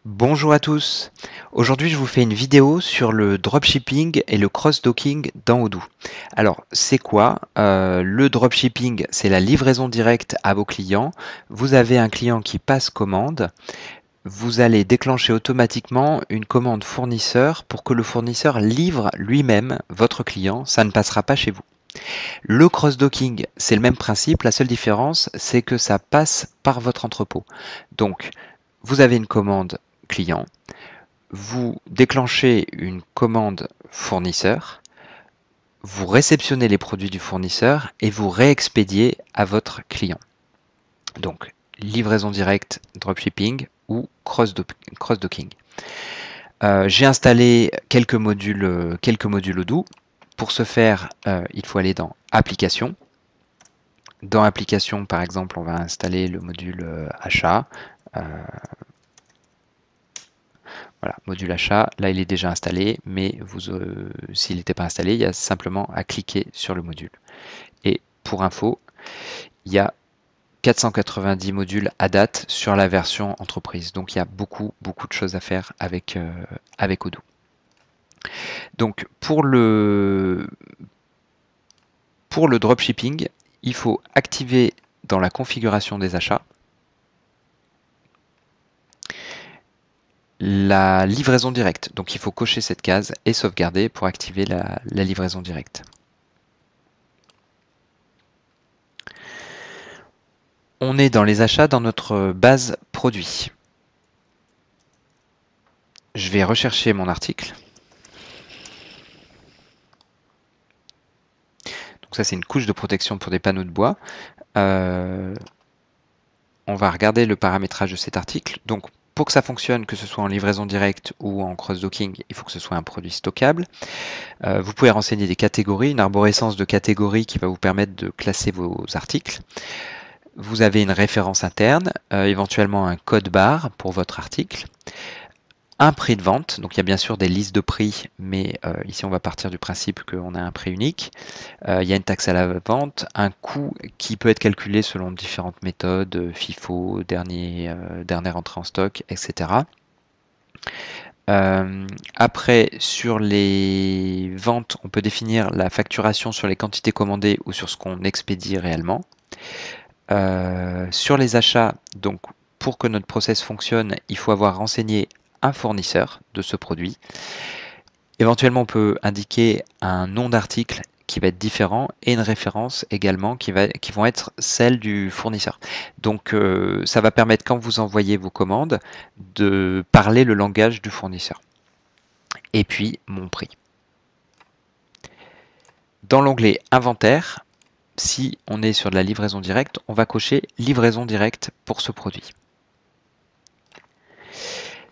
Bonjour à tous. Aujourd'hui, je vous fais une vidéo sur le dropshipping et le cross-docking dans Odoo. Alors, c'est quoi? Le dropshipping, c'est la livraison directe à vos clients. Vous avez un client qui passe commande. Vous allez déclencher automatiquement une commande fournisseur pour que le fournisseur livre lui-même votre client. Ça ne passera pas chez vous. Le cross-docking, c'est le même principe. La seule différence, c'est que ça passe par votre entrepôt. Donc, vous avez une commande client. Vous déclenchez une commande fournisseur, vous réceptionnez les produits du fournisseur et vous réexpédiez à votre client. Donc, livraison directe, dropshipping ou cross-docking. J'ai installé quelques modules Odoo. Pour ce faire, il faut aller dans Applications. Dans Applications, par exemple, on va installer le module achat. Voilà, module achat, là il est déjà installé, mais s'il n'était pas installé, il y a simplement à cliquer sur le module. Et pour info, il y a 490 modules à date sur la version entreprise. Donc il y a beaucoup de choses à faire avec Odoo. Donc pour le dropshipping, il faut activer dans la configuration des achats la livraison directe. Donc il faut cocher cette case et sauvegarder pour activer la livraison directe. On est dans les achats dans notre base produit. Je vais rechercher mon article. Donc ça, c'est une couche de protection pour des panneaux de bois. On va regarder le paramétrage de cet article. Donc pour que ça fonctionne, que ce soit en livraison directe ou en cross-docking, il faut que ce soit un produit stockable. Vous pouvez renseigner des catégories, une arborescence de catégories qui va vous permettre de classer vos articles. Vous avez une référence interne, éventuellement un code barre pour votre article. Un prix de vente, donc il y a bien sûr des listes de prix, mais ici on va partir du principe qu'on a un prix unique. Il y a une taxe à la vente, un coût qui peut être calculé selon différentes méthodes, FIFO, dernière entrée en stock, etc. Après, sur les ventes, on peut définir la facturation sur les quantités commandées ou sur ce qu'on expédie réellement. Sur les achats, donc pour que notre process fonctionne, il faut avoir renseigné un fournisseur de ce produit. Éventuellement, on peut indiquer un nom d'article qui va être différent et une référence également qui vont être celles du fournisseur. Donc ça va permettre, quand vous envoyez vos commandes, de parler le langage du fournisseur. Et puis mon prix. Dans l'onglet Inventaire, si on est sur de la livraison directe, on va cocher livraison directe pour ce produit.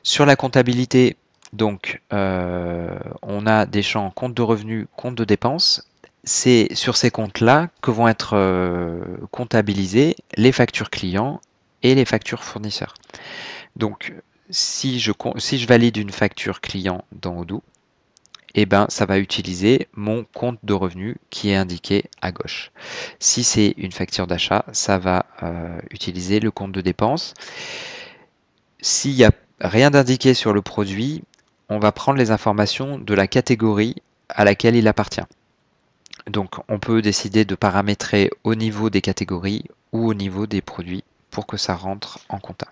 Sur la comptabilité, donc, on a des champs compte de revenus, compte de dépenses. C'est sur ces comptes-là que vont être comptabilisées les factures clients et les factures fournisseurs. Donc, si je valide une facture client dans Odoo, eh ben, ça va utiliser mon compte de revenus qui est indiqué à gauche. Si c'est une facture d'achat, ça va utiliser le compte de dépenses. S'il n'y a rien d'indiqué sur le produit, on va prendre les informations de la catégorie à laquelle il appartient. Donc on peut décider de paramétrer au niveau des catégories ou au niveau des produits pour que ça rentre en compta.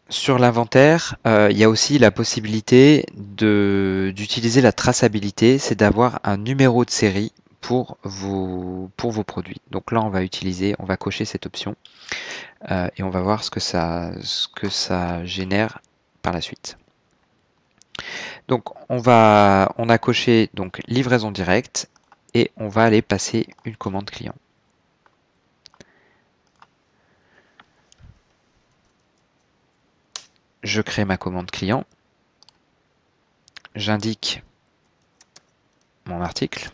Sur l'inventaire, il y a aussi la possibilité d'utiliser la traçabilité, c'est d'avoir un numéro de série pour vos produits. Donc là, on va cocher cette option et on va voir ce que ça génère par la suite. Donc on a coché donc livraison directe et on va aller passer une commande client. Je crée ma commande client. J'indique mon article.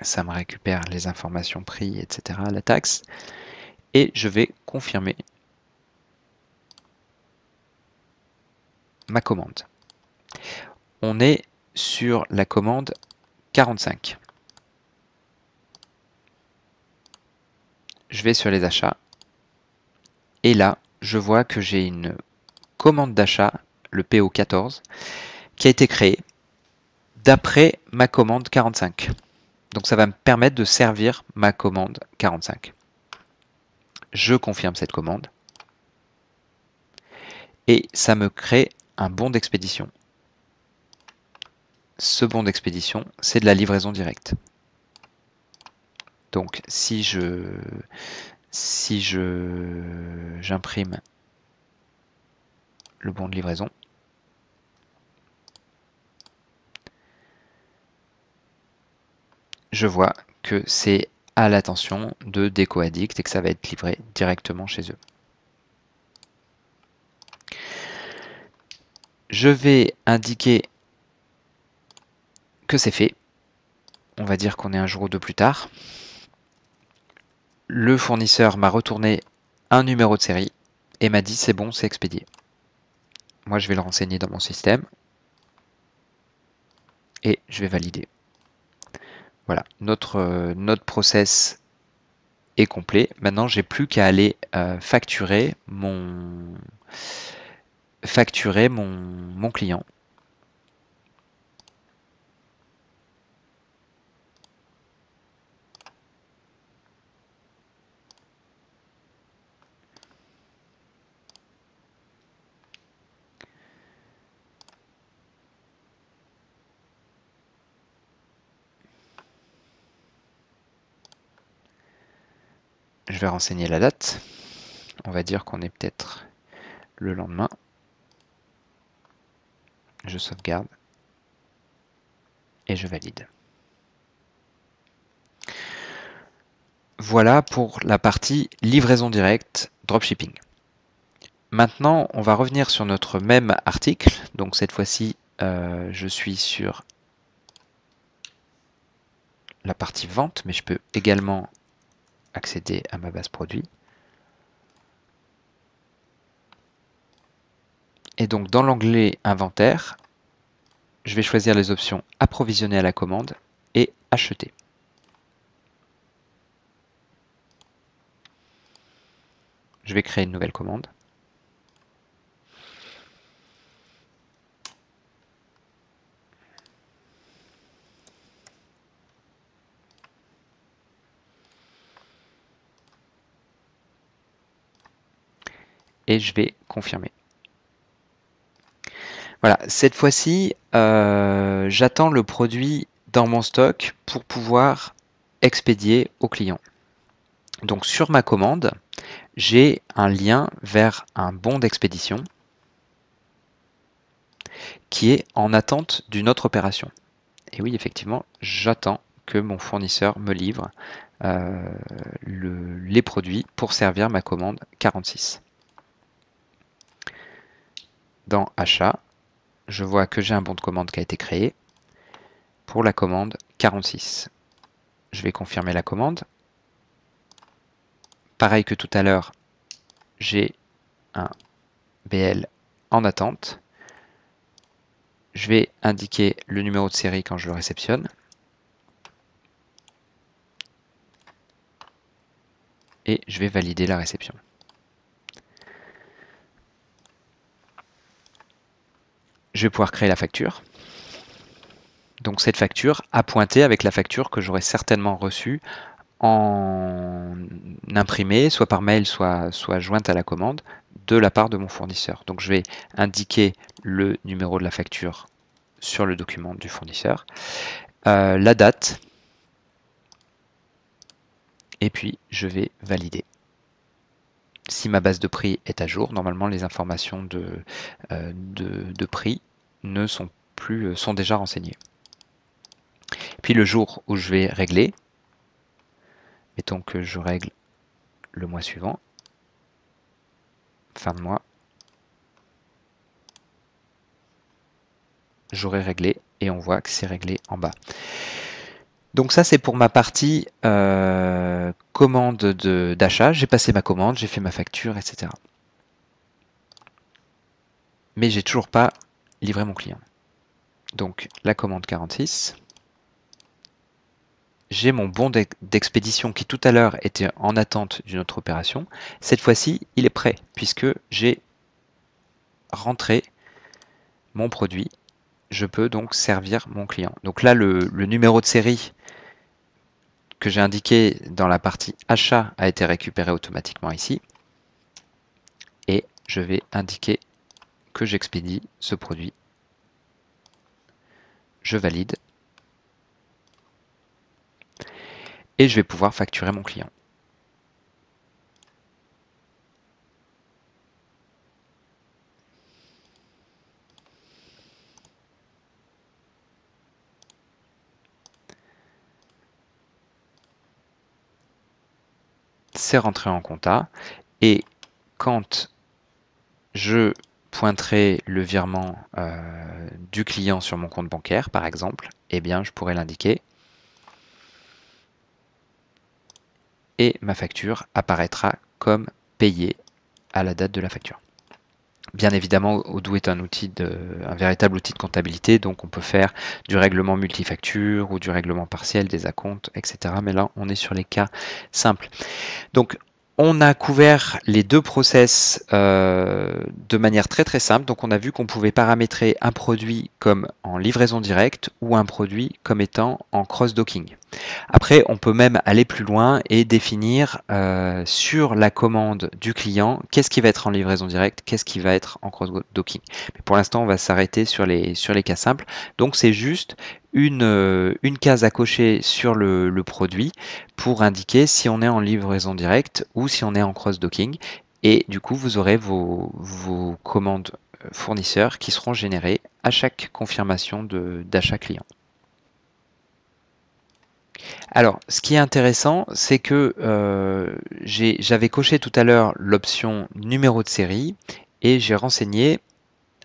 Ça me récupère les informations prix, etc., la taxe. Et je vais confirmer ma commande. On est sur la commande 45. Je vais sur les achats. Et là, je vois que j'ai une commande d'achat, le PO14, qui a été créée d'après ma commande 45. Donc ça va me permettre de servir ma commande 45. Je confirme cette commande et ça me crée un bon d'expédition. Ce bon d'expédition, c'est de la livraison directe. Donc si j'imprime le bon de livraison, je vois que c'est à l'attention de Déco Addict et que ça va être livré directement chez eux. Je vais indiquer que c'est fait. On va dire qu'on est un jour ou deux plus tard. Le fournisseur m'a retourné un numéro de série et m'a dit c'est bon, c'est expédié. Moi, je vais le renseigner dans mon système et je vais valider. Voilà, notre process est complet. Maintenant, j'ai plus qu'à aller facturer mon client. Je vais renseigner la date. On va dire qu'on est peut-être le lendemain. Je sauvegarde et je valide. Voilà pour la partie livraison directe, dropshipping. Maintenant, on va revenir sur notre même article. Donc cette fois-ci, je suis sur la partie vente, mais je peux également accéder à ma base produit. Et donc dans l'onglet inventaire, je vais choisir les options approvisionner à la commande et acheter. Je vais créer une nouvelle commande. Et je vais confirmer. Voilà, cette fois-ci, j'attends le produit dans mon stock pour pouvoir expédier au client. Donc sur ma commande, j'ai un lien vers un bon d'expédition qui est en attente d'une autre opération. Et oui, effectivement, j'attends que mon fournisseur me livre les produits pour servir ma commande 46. Dans Achat, je vois que j'ai un bon de commande qui a été créé pour la commande 46. Je vais confirmer la commande. Pareil que tout à l'heure, j'ai un BL en attente. Je vais indiquer le numéro de série quand je le réceptionne. Et je vais valider la réception. Je vais pouvoir créer la facture. Donc cette facture à pointer avec la facture que j'aurais certainement reçue en imprimé, soit par mail, soit jointe à la commande, de la part de mon fournisseur. Donc je vais indiquer le numéro de la facture sur le document du fournisseur, la date, et puis je vais valider. Si ma base de prix est à jour, normalement les informations de prix ne sont plus, sont déjà renseignées. Puis le jour où je vais régler, mettons que je règle le mois suivant, fin de mois, j'aurai réglé et on voit que c'est réglé en bas. Donc ça c'est pour ma partie commande d'achat. J'ai passé ma commande, j'ai fait ma facture, etc. Mais j'ai toujours pas livré mon client. Donc la commande 46, j'ai mon bon d'expédition qui tout à l'heure était en attente d'une autre opération. Cette fois-ci, il est prêt puisque j'ai rentré mon produit. Je peux donc servir mon client. Donc là, le numéro de série que j'ai indiqué dans la partie achat a été récupéré automatiquement ici. Et je vais indiquer que j'expédie ce produit. Je valide. Et je vais pouvoir facturer mon client. C'est rentré en compta. Et quand je pointerai le virement du client sur mon compte bancaire, par exemple, eh bien, je pourrai l'indiquer. Et ma facture apparaîtra comme payée à la date de la facture. Bien évidemment, Odoo est un véritable outil de comptabilité, donc on peut faire du règlement multifacture ou du règlement partiel des acomptes, etc. Mais là, on est sur les cas simples. Donc, on a couvert les deux process de manière très très simple. Donc, on a vu qu'on pouvait paramétrer un produit comme en livraison directe ou un produit comme étant en cross-docking. Après, on peut même aller plus loin et définir sur la commande du client qu'est-ce qui va être en livraison directe, qu'est-ce qui va être en cross-docking. Mais pour l'instant, on va s'arrêter sur les cas simples. Donc, c'est juste une case à cocher sur le produit pour indiquer si on est en livraison directe ou si on est en cross-docking. Et du coup, vous aurez vos commandes fournisseurs qui seront générées à chaque confirmation d'achat client. Alors, ce qui est intéressant, c'est que j'avais coché tout à l'heure l'option numéro de série et j'ai renseigné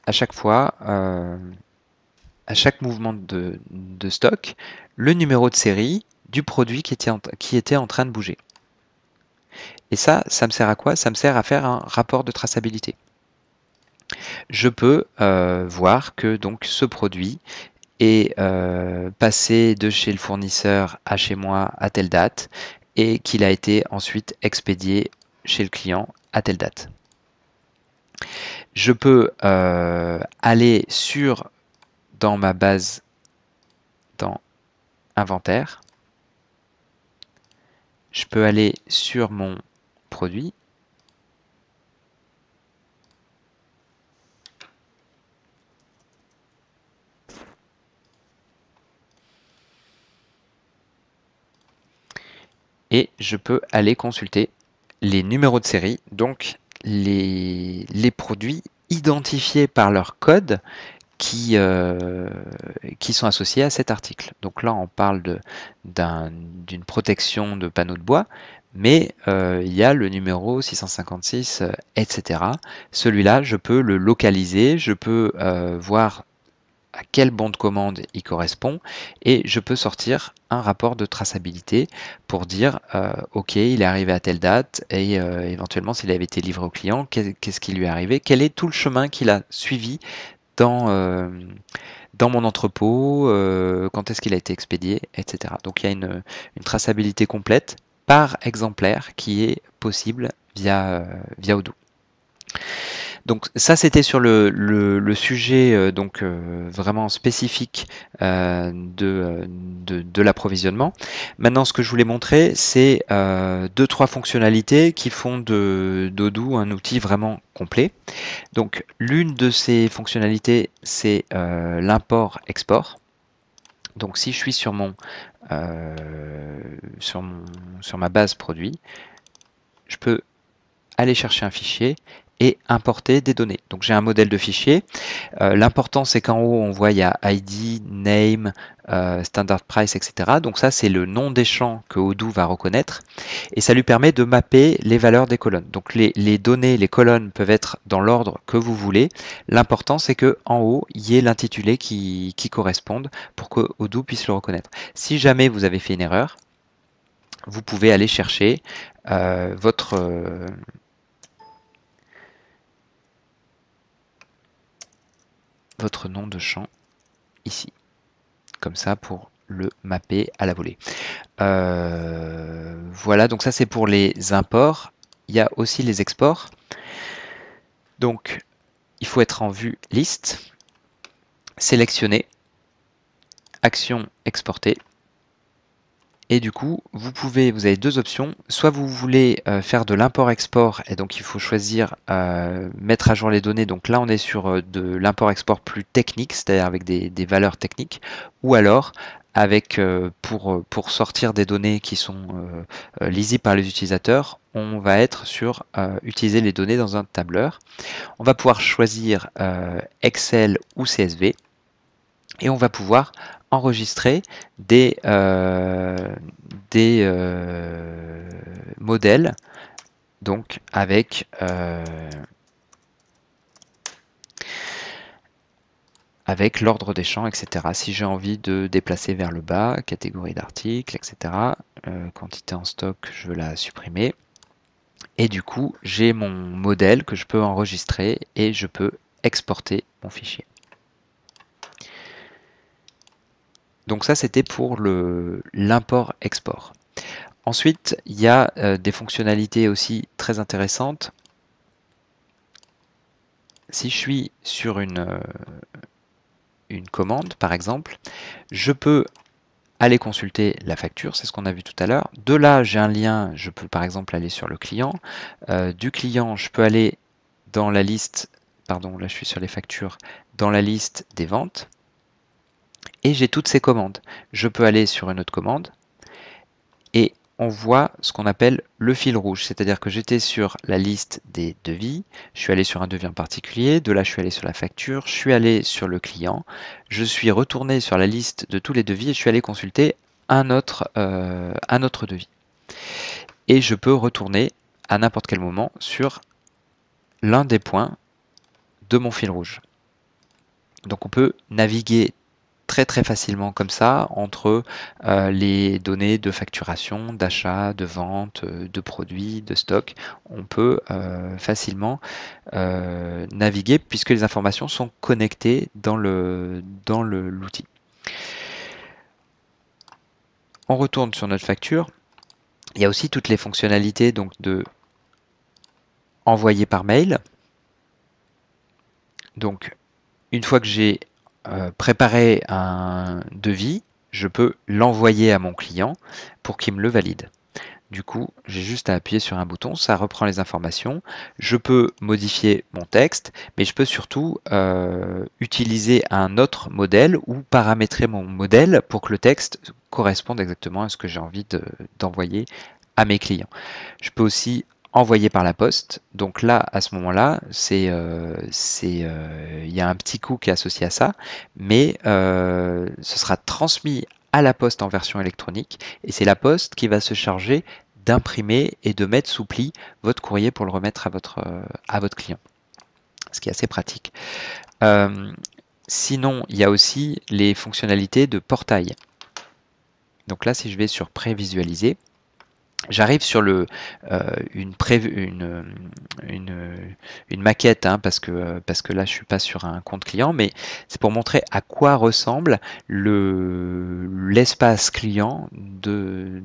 à chaque fois, à chaque mouvement de stock, le numéro de série du produit qui était en train de bouger. Et ça me sert à quoi? Ça me sert à faire un rapport de traçabilité. Je peux voir que donc ce produit est passé de chez le fournisseur à chez moi à telle date et qu'il a été ensuite expédié chez le client à telle date. Je peux aller dans ma base, dans inventaire. Je peux aller sur mon produit. Et je peux aller consulter les numéros de série, donc les produits identifiés par leur code qui sont associés à cet article. Donc là, on parle d'une protection de panneaux de bois, mais il y a le numéro 656, etc. Celui-là, je peux le localiser, je peux voir à quel bon de commande il correspond et je peux sortir un rapport de traçabilité pour dire ok, il est arrivé à telle date et éventuellement s'il avait été livré au client, qu'est-ce qui lui est arrivé, quel est tout le chemin qu'il a suivi dans mon entrepôt, quand est-ce qu'il a été expédié, etc. Donc il y a une traçabilité complète par exemplaire qui est possible via Odoo. Donc ça, c'était sur le sujet vraiment spécifique de l'approvisionnement. Maintenant, ce que je voulais montrer, c'est deux, trois fonctionnalités qui font d'Odoo un outil vraiment complet. Donc l'une de ces fonctionnalités, c'est l'import-export. Donc si je suis sur ma base produit, je peux aller chercher un fichier et importer des données. Donc j'ai un modèle de fichier. L'important, c'est qu'en haut, on voit il y a ID, name, standard price, etc. Donc ça, c'est le nom des champs que Odoo va reconnaître. Et ça lui permet de mapper les valeurs des colonnes. Donc les données, les colonnes peuvent être dans l'ordre que vous voulez. L'important, c'est que en haut, il y ait l'intitulé qui corresponde pour que Odoo puisse le reconnaître. Si jamais vous avez fait une erreur, vous pouvez aller chercher votre nom de champ ici, comme ça pour le mapper à la volée. Voilà, donc ça c'est pour les imports. Il y a aussi les exports. Donc, il faut être en vue liste, sélectionner, action exporter. Et du coup, vous avez deux options. Soit vous voulez faire de l'import-export, et donc il faut choisir mettre à jour les données. Donc là, on est sur de l'import-export plus technique, c'est-à-dire avec des valeurs techniques. Ou alors, avec pour sortir des données qui sont lisibles par les utilisateurs, on va être sur utiliser les données dans un tableur. On va pouvoir choisir Excel ou CSV. Et on va pouvoir enregistrer des modèles, donc avec l'ordre des champs, etc. Si j'ai envie de déplacer vers le bas, catégorie d'articles, etc. Quantité en stock, je veux la supprimer. Et du coup, j'ai mon modèle que je peux enregistrer et je peux exporter mon fichier. Donc ça, c'était pour l'import-export. Ensuite, il y a des fonctionnalités aussi très intéressantes. Si je suis sur une commande, par exemple, je peux aller consulter la facture, c'est ce qu'on a vu tout à l'heure. De là, j'ai un lien, je peux par exemple aller sur le client. Du client, je peux aller dans la liste, pardon, là je suis sur les factures, dans la liste des ventes. Et j'ai toutes ces commandes. Je peux aller sur une autre commande et on voit ce qu'on appelle le fil rouge, c'est-à-dire que j'étais sur la liste des devis, je suis allé sur un devis en particulier, de là je suis allé sur la facture, je suis allé sur le client, je suis retourné sur la liste de tous les devis et je suis allé consulter un autre devis. Et je peux retourner à n'importe quel moment sur l'un des points de mon fil rouge. Donc on peut naviguer très facilement comme ça entre les données de facturation, d'achat, de vente, de produits, de stock. On peut facilement naviguer puisque les informations sont connectées dans l'outil. On retourne sur notre facture. Il y a aussi toutes les fonctionnalités donc de envoyer par mail. Donc une fois que j'ai préparer un devis, je peux l'envoyer à mon client pour qu'il me le valide. Du coup, j'ai juste à appuyer sur un bouton, ça reprend les informations. Je peux modifier mon texte, mais je peux surtout utiliser un autre modèle ou paramétrer mon modèle pour que le texte corresponde exactement à ce que j'ai envie d'envoyer à mes clients. Je peux aussi envoyer par la poste. Donc là, à ce moment-là, il y a un petit coût qui est associé à ça, mais ce sera transmis à la poste en version électronique et c'est la poste qui va se charger d'imprimer et de mettre sous pli votre courrier pour le remettre à votre client, ce qui est assez pratique. Sinon, il y a aussi les fonctionnalités de portail. Donc là, si je vais sur prévisualiser, j'arrive sur une maquette, hein, parce que là je suis pas sur un compte client, mais c'est pour montrer à quoi ressemble l'espace client que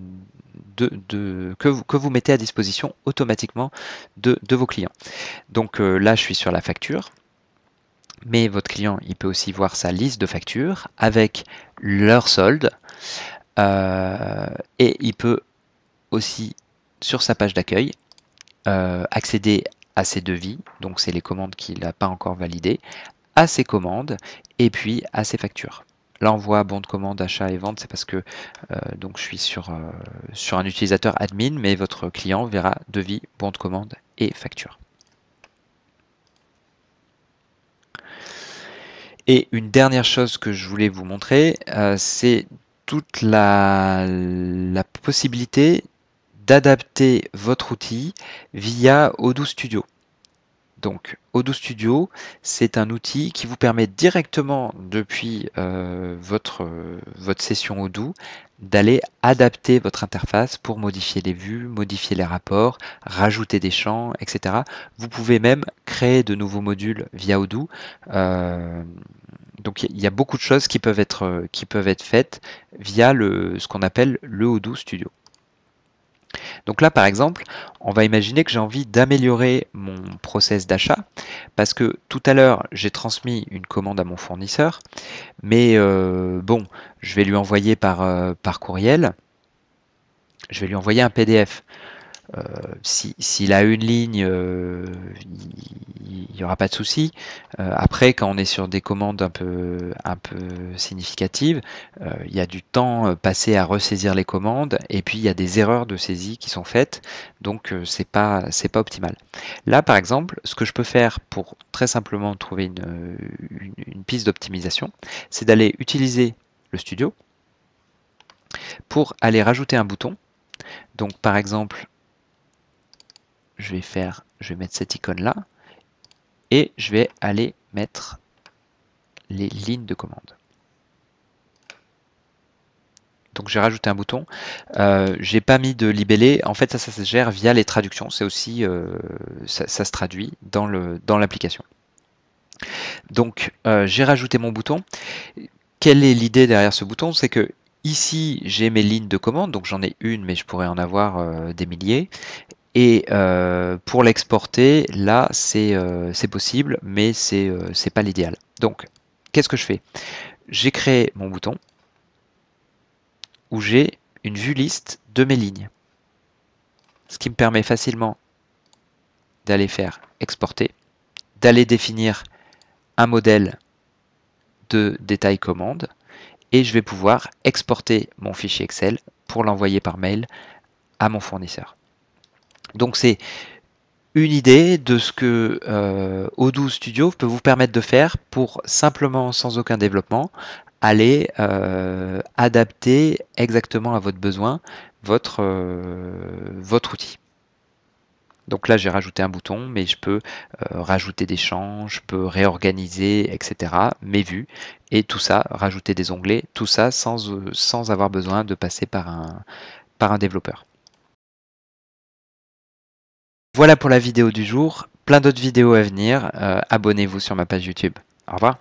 vous mettez à disposition automatiquement de vos clients. Donc là je suis sur la facture, mais votre client il peut aussi voir sa liste de factures avec leur solde et il peut aussi sur sa page d'accueil accéder à ses devis, donc c'est les commandes qu'il n'a pas encore validées, à ses commandes et puis à ses factures. Là on voit bon de commande, achat et vente, c'est parce que donc je suis sur un utilisateur admin, mais votre client verra devis, bon de commande et facture. Et une dernière chose que je voulais vous montrer, c'est toute la possibilité d'adapter votre outil via Odoo Studio. Donc, Odoo Studio, c'est un outil qui vous permet directement depuis votre session Odoo d'aller adapter votre interface pour modifier les vues, modifier les rapports, rajouter des champs, etc. Vous pouvez même créer de nouveaux modules via Odoo. Donc il y a beaucoup de choses qui peuvent être faites via ce qu'on appelle le Odoo Studio. Donc là, par exemple, on va imaginer que j'ai envie d'améliorer mon process d'achat parce que tout à l'heure, j'ai transmis une commande à mon fournisseur, mais bon, je vais lui envoyer par courriel, je vais lui envoyer un PDF. S'il a une ligne, il n'y aura pas de souci. Après, quand on est sur des commandes un peu significatives, il y a du temps passé à ressaisir les commandes et puis il y a des erreurs de saisie qui sont faites, donc c'est pas optimal. Là, par exemple, ce que je peux faire pour très simplement trouver une piste d'optimisation, c'est d'aller utiliser le studio pour aller rajouter un bouton. Donc, par exemple, je vais mettre cette icône là et je vais aller mettre les lignes de commande. Donc j'ai rajouté un bouton. J'ai pas mis de libellé. En fait, ça se gère via les traductions. C'est aussi ça se traduit dans l'application. Donc j'ai rajouté mon bouton. Quelle est l'idée derrière ce bouton? C'est que ici j'ai mes lignes de commande. Donc j'en ai une, mais je pourrais en avoir des milliers. Et pour l'exporter, là, c'est possible, mais c'est pas l'idéal. Donc, qu'est-ce que je fais? J'ai créé mon bouton où j'ai une vue liste de mes lignes, ce qui me permet facilement d'aller faire exporter, d'aller définir un modèle de détail commande, et je vais pouvoir exporter mon fichier Excel pour l'envoyer par mail à mon fournisseur. Donc, c'est une idée de ce que Odoo Studio peut vous permettre de faire pour simplement, sans aucun développement, aller adapter exactement à votre besoin votre outil. Donc là, j'ai rajouté un bouton, mais je peux rajouter des champs, je peux réorganiser, etc. mes vues, et tout ça, rajouter des onglets, tout ça sans avoir besoin de passer par un développeur. Voilà pour la vidéo du jour. Plein d'autres vidéos à venir. Abonnez-vous sur ma page YouTube. Au revoir.